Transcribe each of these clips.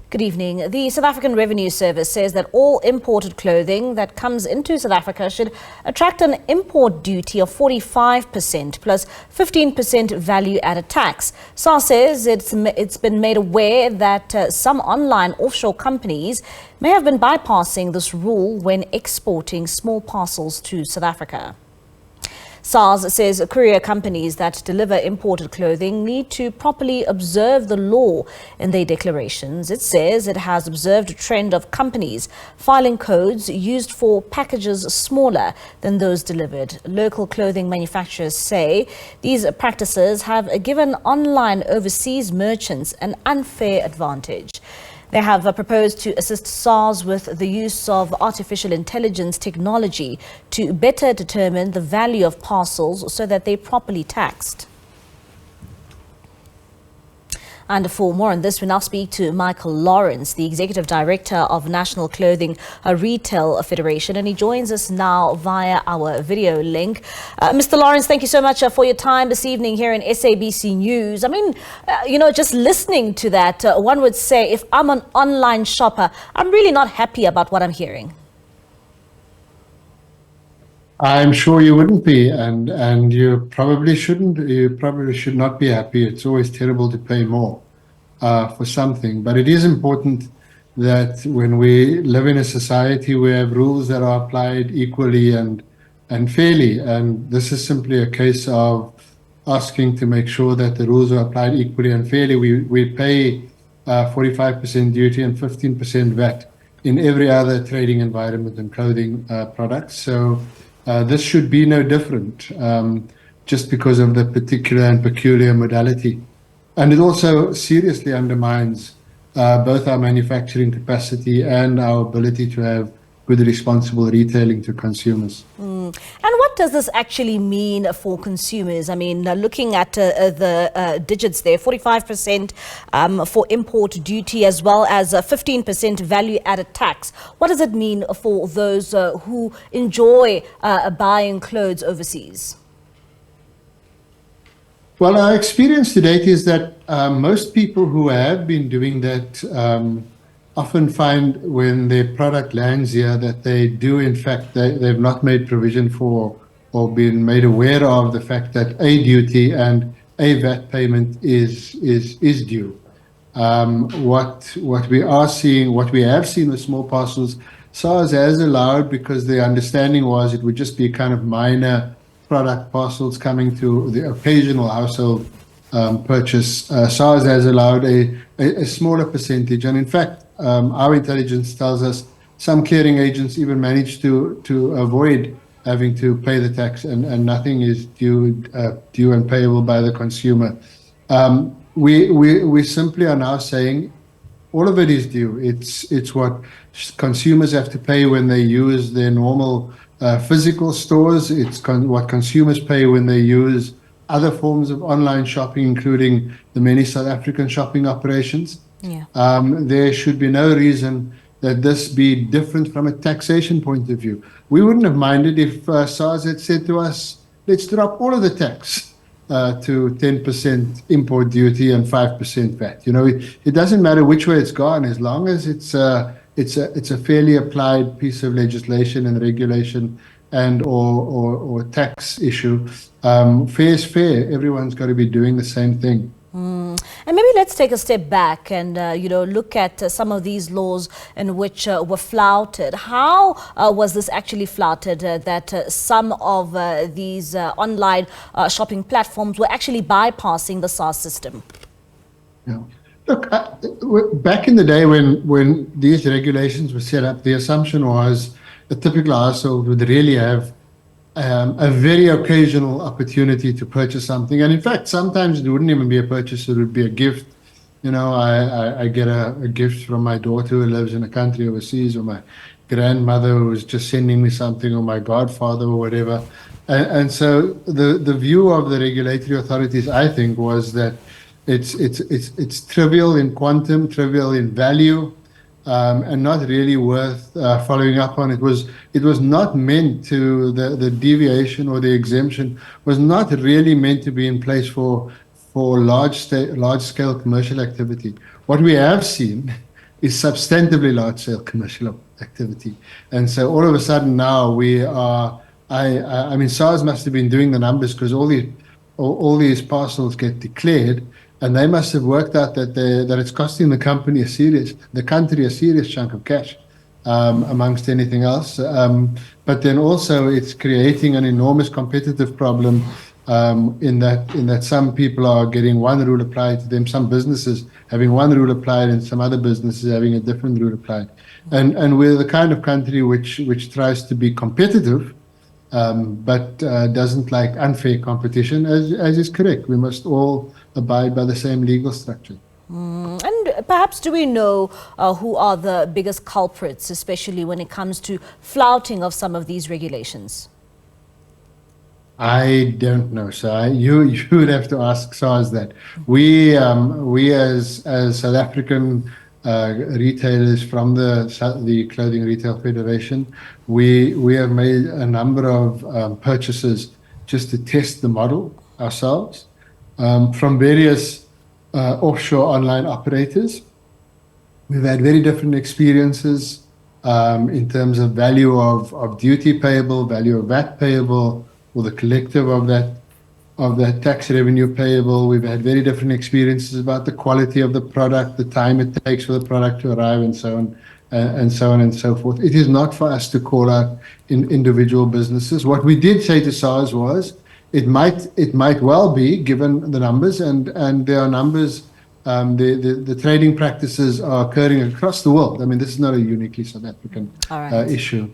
Good evening. The South African Revenue Service says that all imported clothing that comes into South Africa should attract an import duty of 45% plus 15% value-added tax. SARS says it's been made aware that some online offshore companies may have been bypassing this rule when exporting small parcels to South Africa. SARS says courier companies that deliver imported clothing need to properly observe the law in their declarations. It says it has observed a trend of companies filing codes used for packages smaller than those delivered. Local clothing manufacturers say these practices have given online overseas merchants an unfair advantage. They have proposed to assist SARS with the use of artificial intelligence technology to better determine the value of parcels so that they're properly taxed. And for more on this, we now speak to Michael Lawrence, the Executive Director of National Clothing Retail Federation, and he joins us now via our video link. Mr. Lawrence, thank you so much for your time this evening here in SABC News. I mean, just listening to that, one would say if I'm an online shopper, I'm really not happy about what I'm hearing. I'm sure you wouldn't be, and you probably shouldn't. You probably should not be happy. It's always terrible to pay more for something. But it is important that when we live in a society, we have rules that are applied equally and fairly. And this is simply a case of asking to make sure that the rules are applied equally and fairly. We pay 45% duty and 15% VAT in every other trading environment and clothing products. So this should be no different, just because of the particular and peculiar modality. And it also seriously undermines both our manufacturing capacity and our ability to have good responsible retailing to consumers. And what does this actually mean for consumers? I mean, looking at the digits there, 45% for import duty as well as 15% value-added tax. What does it mean for those who enjoy buying clothes overseas? Well, our experience to date is that most people who have been doing that often find when their product lands here that they do, in fact, they've not made provision for or been made aware of the fact that a duty and a VAT payment is due. What we are seeing, what we have seen with small parcels, SARS has allowed, because the understanding was it would just be kind of minor product parcels coming to the occasional household purchase. SARS has allowed a smaller percentage, and in fact, our intelligence tells us some clearing agents even manage to avoid having to pay the tax, and nothing is due and payable by the consumer. We simply are now saying all of it is due. It's what consumers have to pay when they use their normal physical stores. It's what consumers pay when they use other forms of online shopping, including the many South African shopping operations. Yeah. There should be no reason that this be different from a taxation point of view. We wouldn't have minded if SARS had said to us, let's drop all of the tax to 10% import duty and 5% VAT. It doesn't matter which way it's gone, as long as it's a fairly applied piece of legislation and regulation and or tax issue. Fair is fair. Everyone's got to be doing the same thing. And maybe let's take a step back and look at some of these laws in which were flouted. How was this actually flouted, that some of these online shopping platforms were actually bypassing the SARS system? Yeah. Look, back in the day when these regulations were set up, the assumption was a typical household would really have a very occasional opportunity to purchase something. And in fact, sometimes it wouldn't even be a purchase, it would be a gift. I get a gift from my daughter who lives in a country overseas, or my grandmother who was just sending me something, or my godfather or whatever. And so the view of the regulatory authorities, I think, was that it's trivial in quantum, trivial in value, and not really worth following up on. It was not meant to, the deviation or the exemption was not really meant to be in place for large scale commercial activity. What we have seen is substantively large-scale commercial activity. And so all of a sudden now we are, I mean, SARS must have been doing the numbers because all these parcels get declared, and they must have worked out that it's costing the country a serious chunk of cash, amongst anything else. But then also it's creating an enormous competitive problem, in that some people are getting one rule applied to them, some businesses having one rule applied, and some other businesses having a different rule applied. And we're the kind of country which tries to be competitive, but doesn't like unfair competition, as is correct. We must all abide by the same legal structure. And perhaps do we know who are the biggest culprits, especially when it comes to flouting of some of these regulations? I don't know, so you would have to ask SARS that. We as South African retailers from the Clothing Retail Federation, we have made a number of purchases just to test the model ourselves, from various offshore online operators. We've had very different experiences in terms of value of duty payable, value of VAT payable, or the collective of that tax revenue payable. We've had very different experiences about the quality of the product, the time it takes for the product to arrive, and so on, and so on and so forth. It is not for us to call out in individual businesses. What we did say to SARS was, it might well be, given the numbers, and there are numbers, the trading practices are occurring across the world. I mean, this is not a uniquely South African issue.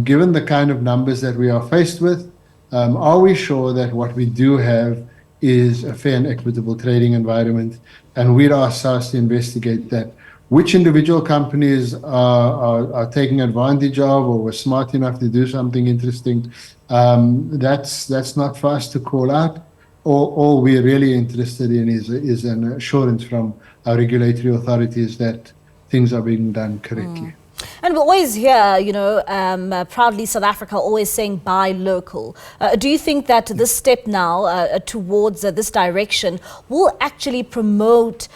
Given the kind of numbers that we are faced with, are we sure that what we do have is a fair and equitable trading environment? And we'd ask us to investigate that. Which individual companies are taking advantage of, or were smart enough to do something interesting, that's not for us to call out. All we're really interested in is an assurance from our regulatory authorities that things are being done correctly. And we always hear, proudly South Africa always saying buy local. Do you think that this step now towards this direction will actually promote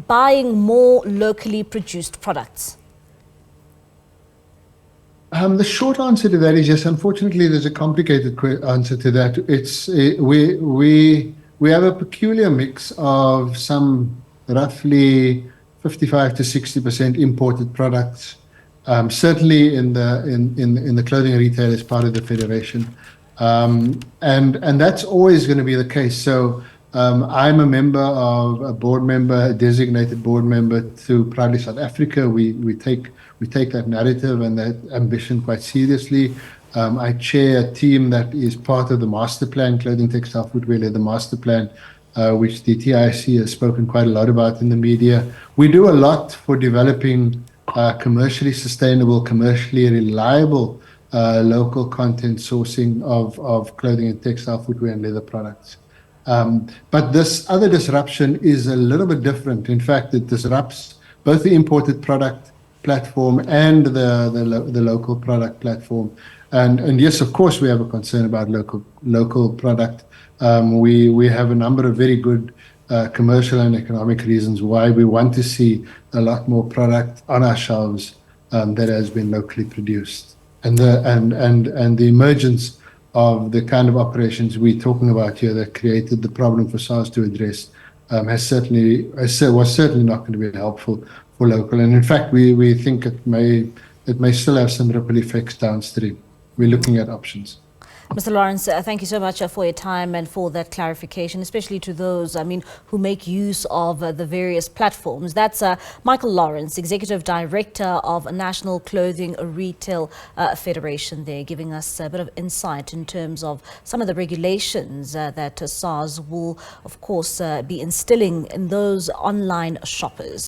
buying more locally produced products? The short answer to that is yes. Unfortunately, there's a complicated answer to that. It's we have a peculiar mix of some roughly 55 to 60% imported products. Certainly in the clothing retail as part of the federation, and that's always going to be the case. So I'm a board member, a designated board member through Proudly South Africa. We take that narrative and that ambition quite seriously. I chair a team that is part of the master plan, clothing, textile, footwear, the master plan, which the TIC has spoken quite a lot about in the media. We do a lot for developing commercially sustainable, commercially reliable local content sourcing of clothing and textile, footwear and leather products. But this other disruption is a little bit different. In fact, it disrupts both the imported product platform and the local product platform. And yes, of course, we have a concern about local product. We have a number of very good commercial and economic reasons why we want to see a lot more product on our shelves that has been locally produced. And the emergence of the kind of operations we're talking about here that created the problem for SARS to address was certainly not going to be helpful for local. And in fact, we think it may still have some ripple effects downstream. We're looking at options. Mr. Lawrence, thank you so much for your time and for that clarification, especially to those, who make use of the various platforms. That's Michael Lawrence, Executive Director of National Clothing Retail Federation there, giving us a bit of insight in terms of some of the regulations that SARS will, of course, be instilling in those online shoppers.